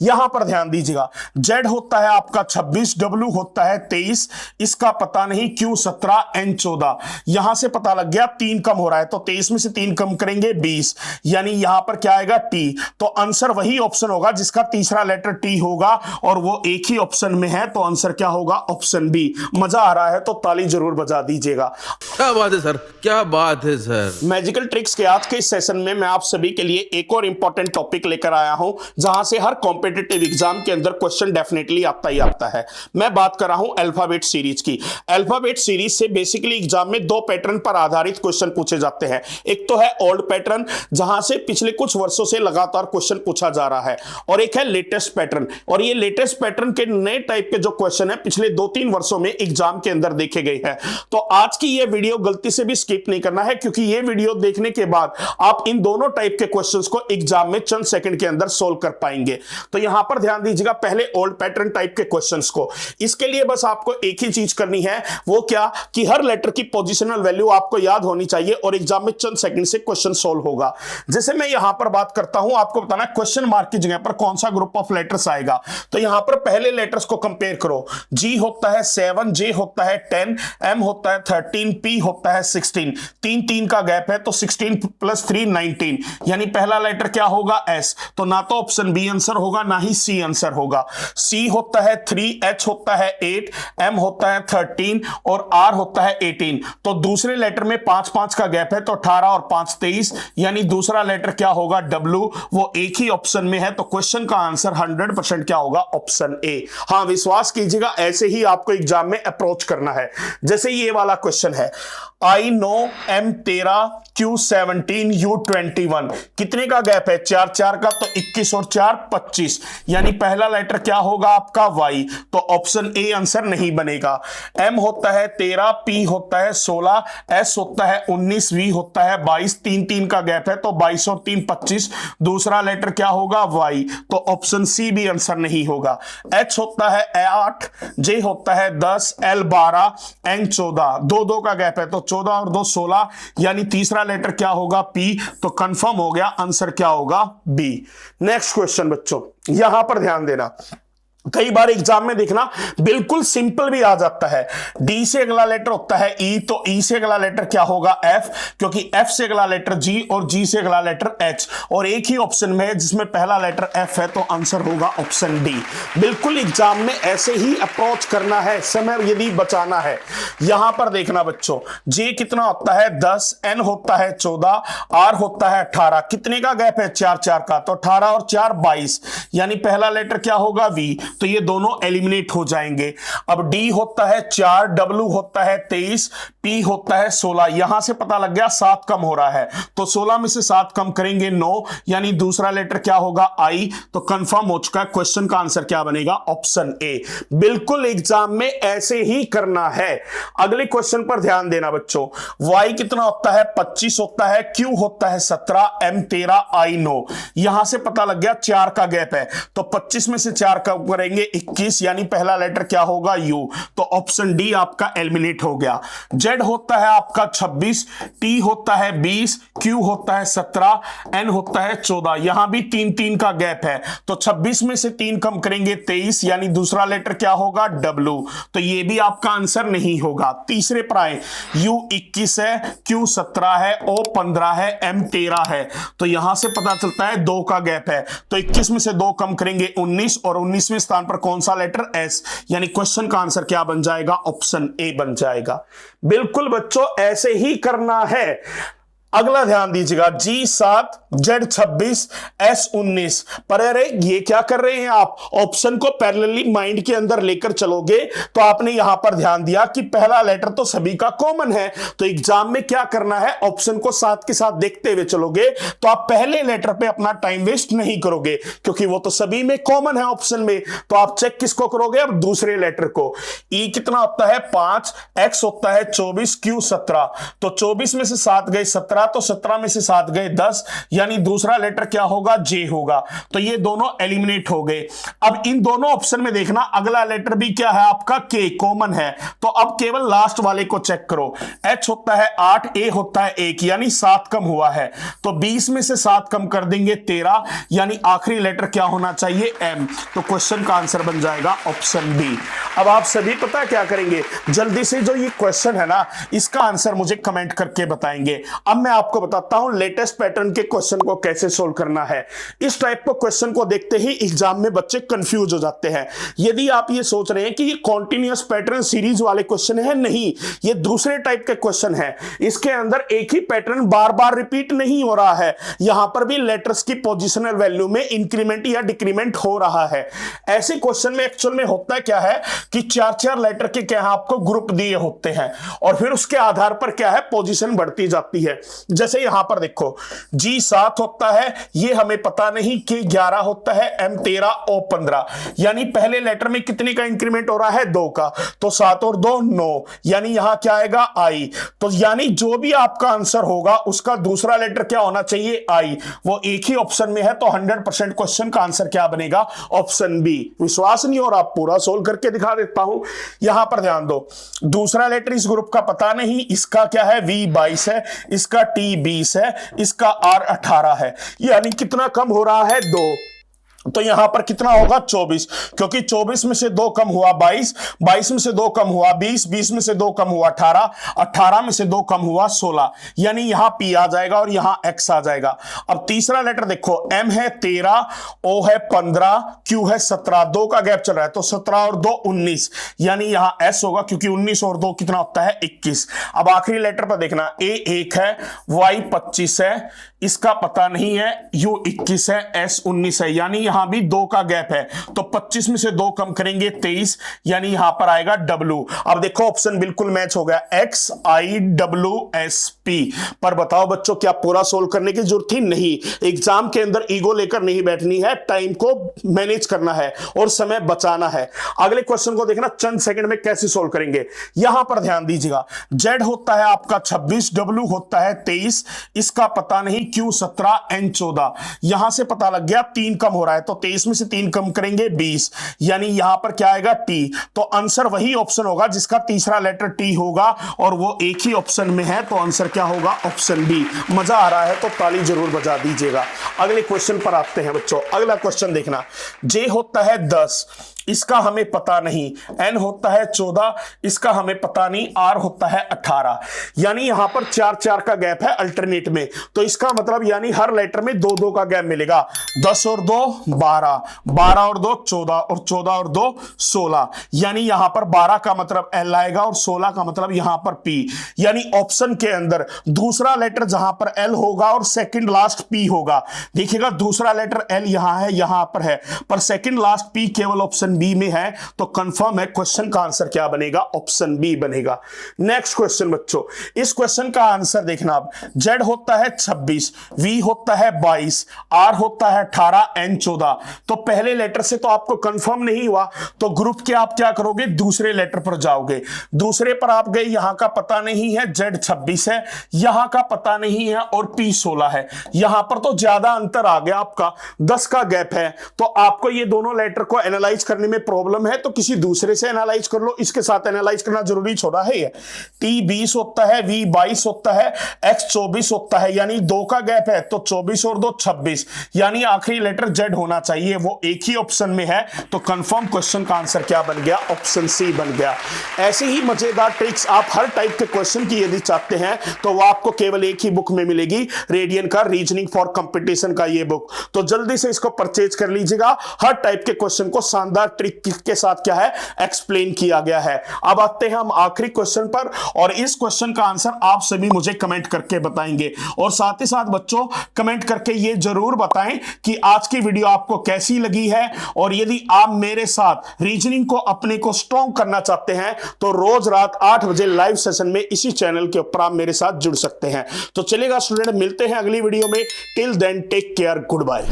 यहां पर ध्यान दीजिएगा, जेड होता है आपका 26, डब्ल्यू होता है 23, इसका पता नहीं, क्यू 17, एन 14। यहां से पता लग गया 3 कम हो रहा है, तो 23 में से 3 कम करेंगे 20, यानी यहां पर क्या आएगा टी। तो आंसर वही ऑप्शन होगा जिसका तीसरा लेटर टी होगा, और वो एक ही ऑप्शन में है, तो आंसर क्या होगा, ऑप्शन बी। मजा आ रहा है तो ताली जरूर बजा दीजिएगा। क्या बात है सर, क्या बात है सर। मैजिकल ट्रिक्स के आज के इस सेशन में मैं आप सभी के लिए एक और इंपॉर्टेंट टॉपिक लेकर आया हूं, जहां से हर कॉम्पिटिटिव एग्जाम के अंदर क्वेश्चन डेफिनेटली आता ही आता है। मैं बात कर रहा हूं अल्फाबेट सीरीज की। अल्फाबेट सीरीज से बेसिकली एग्जाम में 2 पैटर्न पर आधारित क्वेश्चन पूछे जाते हैं। एक तो है ओल्ड पैटर्न, जहां से पिछले कुछ वर्षों से लगातार क्वेश्चन पूछा जा रहा है, और एक है लेटेस्ट पैटर्न। और ये लेटेस्ट पैटर्न के नए टाइप के जो क्वेश्चन है पिछले 2-3 वर्षों में एग्जाम के अंदर देखे गए हैं। तो आज की ये वीडियो गलती से भी स्किप नहीं करना है, क्योंकि ये वीडियो देखने के बाद आप इन दोनों टाइप के क्वेश्चंस को एग्जाम में चंद सेकंड के अंदर सोल्व कर पाएंगे। तो यहां पर ध्यान दीजिएगा, पहले ओल्ड पैटर्न टाइप के क्वेश्चंस को। इसके लिए बस आपको एक ही चीज करनी है, वो क्या कि हर लेटर की पोजिशनल वैल्यू आपको याद होनी चाहिए, और एग्जाम में चंद सेकंड से क्वेश्चन सोल्व होगा। जैसे मैं यहां पर बात करता हूं, आपको बताना है क्वेश्चन मार्क की जगह पर कौन सा ग्रुप ऑफ लेटर्स आएगा। तो यहां पर पहले लेटर्स को कंपेयर करो। जी होता है 7, जे होता है 10, एम होता है 13, पी होता है 16। 3 का गैप है, तो 16 + 3 19, यानी पहला लेटर क्या होगा, एस। तो ना तो ऑप्शन बी आंसर होगा, ना ही सी आंसर होगा। सी होता है 3, एच होता है 8, एम होता है 13, और आर होता है 18। तो दूसरे लेटर में 5 का गैप है, तो 18 और 5 23, यानी दूसरा लेटर क्या होगा, डब्ल्यू। वो एक ही ऑप्शन में है, तो क्वेश्चन का आंसर 100% क्या होगा, ऑप्शन ए। हाँ, विश्वास कीजिएगा, ऐसे ही आपको एग्जाम में अप्रोच करना है। जैसे ये वाला क्वेश्चन है, I no M 13, Q 17, U 21। कितने का गैप है, 4 का, तो 21 और 4 25, यानी पहला लेटर क्या होगा आपका, वाई। तो ऑप्शन ए आंसर नहीं बनेगा। एम होता है 13, पी होता है 16, एस होता है 19, वी होता है 22। 3 का गैप है, तो 22 और 3 25, दूसरा लेटर क्या होगा, वाई। तो ऑप्शन सी भी आंसर नहीं होगा। एच होता है 8, जे होता है 10, एल 12, एन 14। 2 का गैप है, तो 14 और 2 16, यानी तीसरा लेटर क्या होगा, पी। तो कंफर्म हो गया, आंसर क्या होगा, बी। नेक्स्ट क्वेश्चन बच्चों, यहां पर ध्यान देना। कई बार एग्जाम में देखना बिल्कुल सिंपल भी आ जाता है। डी से अगला लेटर होता है ई, तो ई से अगला लेटर क्या होगा, एफ, क्योंकि एफ से अगला लेटर जी, और जी से अगला लेटर एच, और एक ही ऑप्शन में है जिसमें पहला लेटर एफ है, तो आंसर होगा ऑप्शन डी। बिल्कुल एग्जाम में ऐसे ही अप्रोच करना है, समय यदि बचाना है। यहां पर देखना बच्चों, जे कितना होता है 10, एन होता है 14, आर होता है 18। कितने का गैप है, 4 का, तो 18 और 4 22, यानी पहला लेटर क्या होगा, वी। तो ये दोनों एलिमिनेट हो जाएंगे। अब डी होता है 4, डब्ल्यू होता है 23, पी होता है 16। यहां से पता लग गया 7 कम हो रहा है, तो 16 में से 7 कम करेंगे 9, यानी दूसरा लेटर क्या होगा, आई। तो कंफर्म हो चुका है, क्वेश्चन का आंसर क्या बनेगा, ऑप्शन ए। बिल्कुल एग्जाम में ऐसे ही करना है। अगले क्वेश्चन पर ध्यान देना बच्चों। वाई कितना होता है, 25 होता है, क्यू होता है 17, एम 13, आई 9। यहां से पता लग गया 4 का गैप है, तो 25 में से 4 कम करेंगे 21, यानी पहला लेटर क्या होगा, यू। तो ऑप्शन डी आपका एलिमिनेट हो गया। जेड होता है आपका 26, टी होता है 20, क्यू होता है 17, एन होता है 14। यहां भी 3 का गैप है, तो 26 में से 3 कम करेंगे 23, यानी दूसरा लेटर क्या होगा, डब्ल्यू। तो ये भी आपका आंसर नहीं होगा। तीसरे पर आए, यू 21 है, क्यू 17 है, ओ 15 है, एम 13 है। तो यहां से पता चलता है 2 का गैप है, तो 21 में से 2 कम करेंगे 19, और 19वें स्थान पर कौन सा लेटर, एस, यानी क्वेश्चन का आंसर क्या बन जाएगा, ऑप्शन ए बन जाएगा। बिल्कुल बच्चों ऐसे ही करना है। अगला ध्यान दीजिएगा, जी 7, जेड 26, एस 19। पर अरे ये क्या कर रहे हैं आप, ऑप्शन को पैरेलली माइंड के अंदर लेकर चलोगे, तो आपने यहां पर ध्यान दिया कि पहला लेटर तो सभी का कॉमन है, तो एग्जाम में क्या करना है, ऑप्शन को साथ के साथ देखते हुए चलोगे, तो आप पहले लेटर पे अपना टाइम वेस्ट नहीं करोगे, क्योंकि वो तो सभी में कॉमन है ऑप्शन में। तो आप चेक किसको करोगे, अब दूसरे लेटर को। ई कितना होता है 5, एक्स होता है 24, क्यू 17। तो 24 में से 7 गए, 17 17, तो 17 में से 7 गए 10, यानी दूसरा लेटर क्या होगा, जे होगा। तो ये दोनों एलिमिनेट हो गए। अब इन दोनों ऑप्शन में देखना, अगला लेटर भी क्या है आपका, के कॉमन है। तो अब केवल लास्ट वाले को चेक करो। एच होता है 8, ए होता है 1, यानी 7 कम हुआ है। तो 20 में से 7 कम कर देंगे 13, यानी आखिरी लेटर क्या होना चाहिए, एम। तो क्वेश्चन का आंसर बन जाएगा ऑप्शन बी। अब आप सभी पता है क्या करेंगे, जल्दी से जो ये क्वेश्चन है ना, इसका आंसर मुझे कमेंट करके बताएंगे। अब मैं आपको बताता हूं लेटेस्ट पैटर्न के क्वेश्चन को कैसे सोल्व करना है। इस टाइप को क्वेश्चन को देखते ही एग्जाम में बच्चे कंफ्यूज हो जाते हैं। यदि आप ये सोच रहे हैं कि ये कॉन्टिन्यूअस पैटर्न सीरीज वाले क्वेश्चन है, नहीं, ये दूसरे टाइप के क्वेश्चन है। इसके अंदर एक ही पैटर्न बार बार रिपीट नहीं हो रहा है, यहां पर भी लेटर्स की पोजिशनल वैल्यू में इंक्रीमेंट या डिक्रीमेंट हो रहा है। ऐसे क्वेश्चन में एक्चुअल में होता क्या है कि 4-4 लेटर के क्या है, आपको ग्रुप दिए होते हैं और फिर उसके आधार पर क्या है, पोजीशन बढ़ती जाती है। जैसे यहां पर देखो, जी 7 होता है, ये हमें पता नहीं, के 11 होता है, एम 13, ओ 15, यानी पहले लेटर में कितने का इंक्रीमेंट हो रहा है, 2 का। तो 7 और 2 9, यानी यहां क्या आएगा, आई। तो यानी जो भी आपका आंसर होगा उसका दूसरा लेटर क्या होना चाहिए, आई। वो एक ही ऑप्शन में है, तो 100% क्वेश्चन का आंसर क्या बनेगा, ऑप्शन बी। विश्वास नहीं हो रहा, पूरा सोल्व करके दिखा देता हूं। यहां पर ध्यान दो, दूसरा लेटर इस ग्रुप का पता नहीं, इसका क्या है, V 22 है, इसका T 20 है, इसका R 18 है, यानी कितना कम हो रहा है, 2। तो यहां पर कितना होगा, 24, क्योंकि 24 में से 2 कम हुआ 22, 22 में से 2 कम हुआ 20, 20 में से 2 कम हुआ 18, 18 में से 2 कम हुआ 16, यानी यहां P आ जाएगा और यहां X आ जाएगा। अब तीसरा लेटर देखो, M है 13, O है 15, Q है 17, 2 का गैप चल रहा है, तो 17 और 2 19, यानी यहां S होगा, क्योंकि 19 और 2 कितना होता है, 21। अब आखिरी लेटर पर देखना, A 1 है, Y 25 है, इसका पता नहीं है, U 21 है, S 19 है, यानी यहां भी 2 का गैप है। तो 25 में से 2 कम करेंगे 23, यानी यहां पर आएगा W। अब देखो ऑप्शन बिल्कुल मैच हो गया, X I W S P। पर बताओ बच्चों, क्या पूरा सोल्व करने की जरूरत थी, नहीं। एग्जाम के अंदर ईगो लेकर नहीं बैठनी है, टाइम को मैनेज करना है और समय बचाना है। अगले क्वेश्चन को देखना, चंद सेकंड में कैसे सोल्व करेंगे। यहां पर ध्यान दीजिएगा, Z होता है आपका 26, W होता है 23, इसका पता नहीं, Q 17, N 14, यहां से पता लग गया 3 कम हो रहा है, तो 23 में से 3 कम करेंगे 20, यानी यहां पर क्या आएगा, T। तो आंसर वही ऑप्शन होगा जिसका तीसरा लेटर T होगा और वो एक ही ऑप्शन में है, तो आंसर क्या होगा, ऑप्शन बी। मजा आ रहा है तो ताली जरूर बजा दीजिएगा। अगले क्वेश्चन पर आते हैं बच्चों। अगला क्वेश्चन देखना, J होता है 10, इसका हमें पता नहीं, N होता है 14, इसका हमें पता नहीं, R होता है 18, यानी यहां पर 4-4 का गैप है अल्टरनेट में। तो इसका मतलब यानी हर लेटर में 2-2 का गैप मिलेगा। 10 और 2 12, 12 और 2 14, और 14 और 2 16, यानी यहां पर 12 का मतलब L आएगा और 16 का मतलब यहां पर P। यानी ऑप्शन के अंदर दूसरा लेटर जहां पर L होगा और सेकंड लास्ट P होगा। देखिएगा दूसरा लेटर L यहां है, यहां पर है, पर सेकंड लास्ट P केवल ऑप्शन बी में है, तो कंफर्म है क्वेश्चन का आंसर क्या बनेगा, ऑप्शन बी बनेगा। नेक्स्ट क्वेश्चन बच्चों, इस क्वेश्चन का आंसर देखना। अब Z होता है 26, V होता है 22, R होता है 18, N 14, तो पहले लेटर से तो आपको कंफर्म नहीं हुआ, तो ग्रुप के आप क्या करोगे, दूसरे लेटर पर जाओगे। दूसरे पर आप गए, यहां का पता नहीं है, Z 26 है, यहां का पता नहीं है और P 16 है। यहां पर तो ज्यादा अंतर आ गया, आपका 10 का गैप है, तो आपको ये दोनों लेटर को एनालाइज करने में प्रॉब्लम है, तो किसी दूसरे से एनालाइज कर लो, इसके साथ एनालाइज करना जरूरी छोड़ा है। ये T 20 होता है, V 22 होता है, X 24 होता है, यानी 2 का गैप है, तो 24 और 2 26, यानी आखिरी लेटर Z होना चाहिए, वो एक ही ऑप्शन में है, तो कंफर्म क्वेश्चन का आंसर क्या बन गया, ऑप्शन सी बन गया। ऐसे ही मजेदार ट्रिक्स आप हर टाइप के क्वेश्चन की यदि चाहते हैं तो वो आपको केवल एक ही बुक में मिलेगी, रेडियन का रीजनिंग फॉर कंपटीशन का ये बुक। तो जल्दी से इसको परचेज कर लीजिएगा। हर टाइप के क्वेश्चन को शानदार ट्रिक के साथ क्या है, एक्सप्लेन किया गया है। अब आते हैं हम आखिरी क्वेश्चन पर, और इस क्वेश्चन का आंसर आप सभी मुझे कमेंट करके बताएंगे। और साथ ही साथ बच्चों कमेंट करके ये जरूर बताएं कि आज की वीडियो आपको कैसी लगी है, और यदि आप मेरे साथ रीजनिंग को अपने को स्ट्रॉन्ग करना चाहते हैं तो रोज रात 8 बजे लाइव सेशन में इसी चैनल के ऊपर आप मेरे साथ जुड़ सकते हैं। तो चलेगा स्टूडेंट, मिलते हैं अगली वीडियो में। Till then take care, good bye.